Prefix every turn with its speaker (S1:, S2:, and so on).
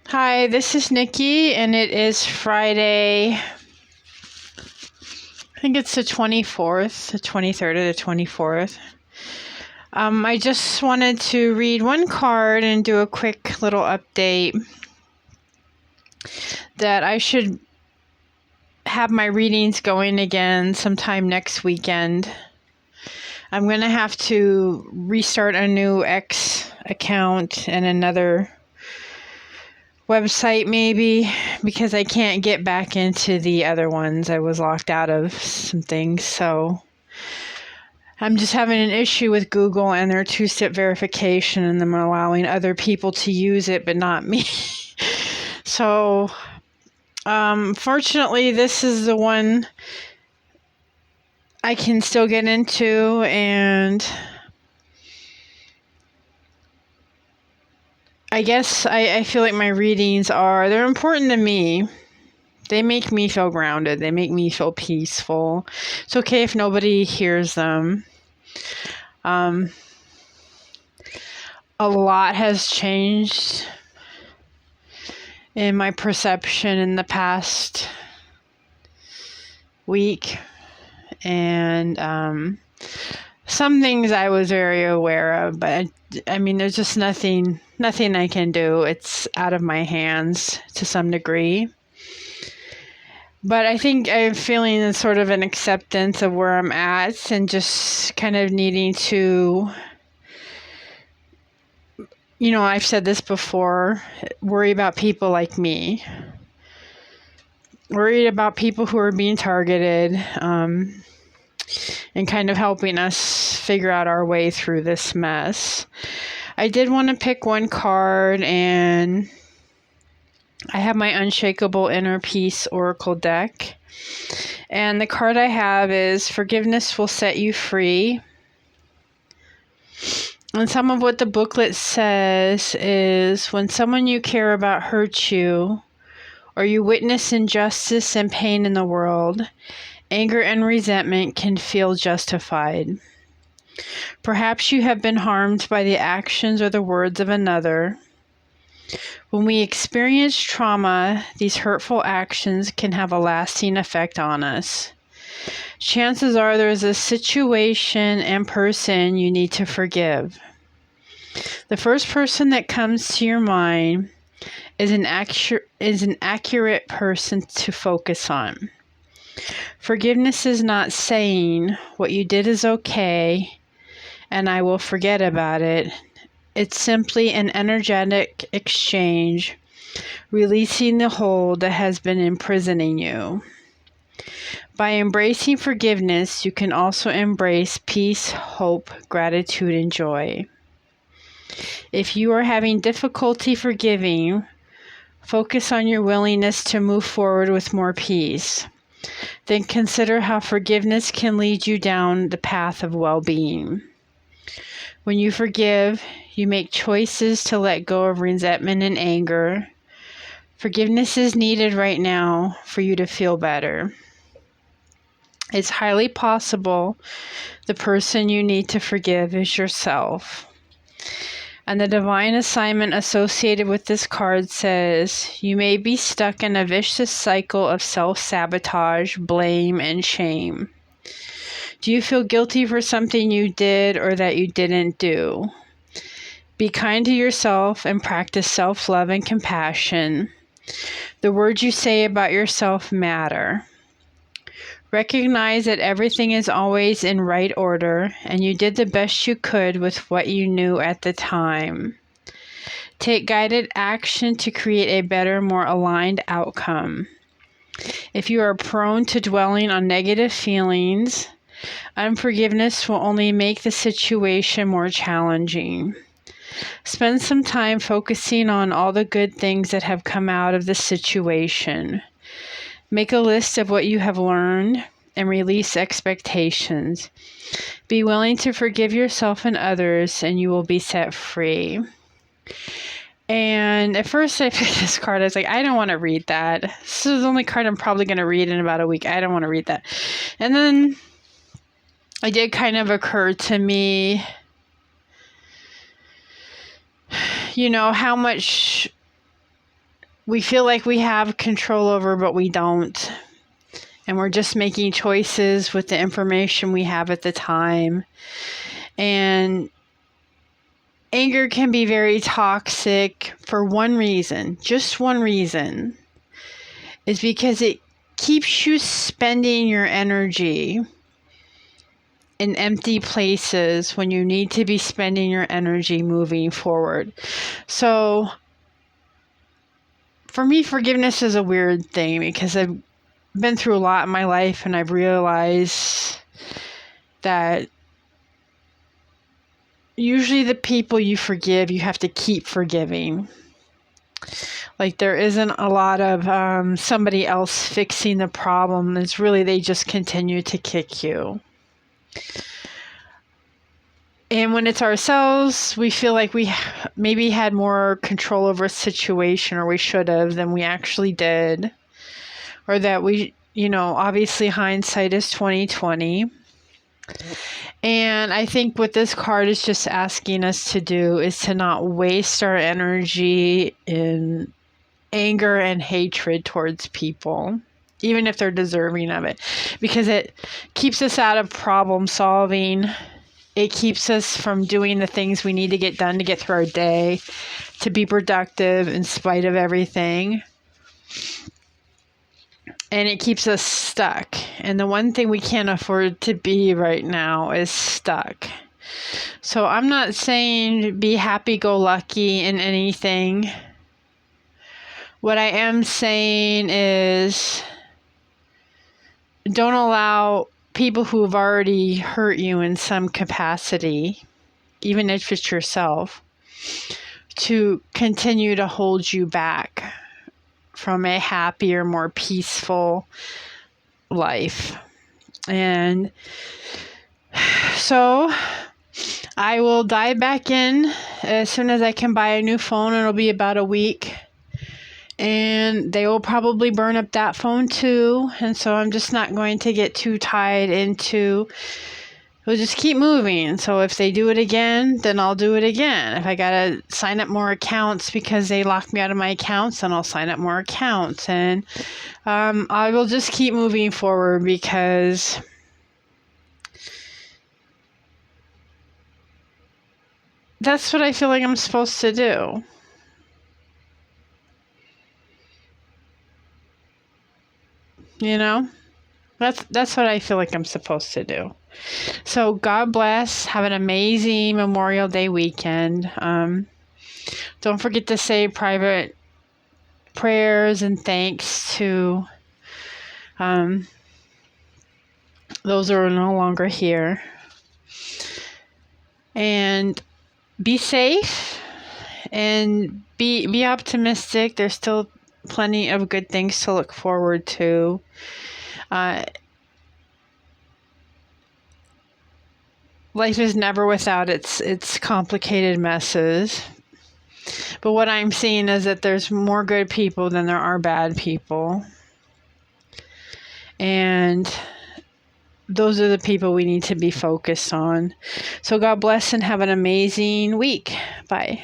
S1: Hi, this is Nikki, and it is Friday. I think it's the 24th, the 23rd or the 24th. I just wanted to read one card and do a quick little update that I should have my readings going again sometime next weekend. I'm going to have to restart a new X account and another website maybe, because I can't get back into the other ones. I was locked out of some things, so I'm just having an issue with Google and their two-step verification and them allowing other people to use it but not me. So fortunately this is the one I can still get into, and I guess I feel like my readings they're important to me. They make me feel grounded. They make me feel peaceful. It's okay if nobody hears them. A lot has changed in my perception in the past week. And some things I was very aware of, but I mean, there's just nothing I can do. It's out of my hands to some degree. But I think I'm feeling sort of an acceptance of where I'm at and just kind of needing to, I've said this before, worry about people like me. Worried about people who are being targeted, and kind of helping us figure out our way through this mess. I did want to pick one card, and I have my Unshakable Inner Peace Oracle deck. And the card I have is Forgiveness Will Set You Free. And some of what the booklet says is, when someone you care about hurts you, or you witness injustice and pain in the world, anger and resentment can feel justified. Perhaps you have been harmed by the actions or the words of another. When we experience trauma, these hurtful actions can have a lasting effect on us. Chances are there's a situation and person you need to forgive. The first person that comes to your mind is an accurate person to focus on. Forgiveness is not saying what you did is okay and I will forget about it. It's simply an energetic exchange, releasing the hold that has been imprisoning you. By embracing forgiveness, you can also embrace peace, hope, gratitude, and joy. If you are having difficulty forgiving, focus on your willingness to move forward with more peace. Then consider how forgiveness can lead you down the path of well-being. When you forgive, you make choices to let go of resentment and anger. Forgiveness is needed right now for you to feel better. It's highly possible the person you need to forgive is yourself. And the divine assignment associated with this card says, you may be stuck in a vicious cycle of self-sabotage, blame, and shame. Do you feel guilty for something you did or that you didn't do? Be kind to yourself and practice self-love and compassion. The words you say about yourself matter. Recognize that everything is always in right order, and you did the best you could with what you knew at the time. Take guided action to create a better, more aligned outcome. If you are prone to dwelling on negative feelings, unforgiveness will only make the situation more challenging. Spend some time focusing on all the good things that have come out of the situation. Make a list of what you have learned and release expectations. Be willing to forgive yourself and others, and you will be set free. And at first I picked this card. I was like, I don't want to read that. This is the only card I'm probably going to read in about a week. I don't want to read that. And then it did kind of occur to me, how much we feel like we have control over, but we don't. And we're just making choices with the information we have at the time. And anger can be very toxic for one reason, just one reason, is because it keeps you spending your energy in empty places when you need to be spending your energy moving forward. So for me, forgiveness is a weird thing because I've been through a lot in my life, and I've realized that usually the people you forgive, you have to keep forgiving. Like, there isn't a lot of somebody else fixing the problem. It's really, they just continue to kick you. And when it's ourselves, we feel like we maybe had more control over a situation, or we should have, than we actually did. Or that we, obviously hindsight is 20/20. And I think what this card is just asking us to do is to not waste our energy in anger and hatred towards people, even if they're deserving of it, because it keeps us out of problem solving. It keeps us from doing the things we need to get done to get through our day, to be productive in spite of everything. And it keeps us stuck. And the one thing we can't afford to be right now is stuck. So I'm not saying be happy-go-lucky in anything. What I am saying is don't allow people who have already hurt you in some capacity, even if it's yourself, to continue to hold you back from a happier, more peaceful life. And so I will dive back in as soon as I can buy a new phone. It'll be about a week. And they will probably burn up that phone too. And so I'm just not going to get too tied into, we'll just keep moving. So if they do it again, then I'll do it again. If I got to sign up more accounts because they locked me out of my accounts, then I'll sign up more accounts. And I will just keep moving forward, because that's what I feel like I'm supposed to do. That's what I feel like I'm supposed to do. So God bless. Have an amazing Memorial Day weekend. Don't forget to say private prayers and thanks to those who are no longer here. And be safe and be optimistic. There's still plenty of good things to look forward to. Life is never without its complicated messes. But what I'm seeing is that there's more good people than there are bad people. And those are the people we need to be focused on. So God bless and have an amazing week. Bye.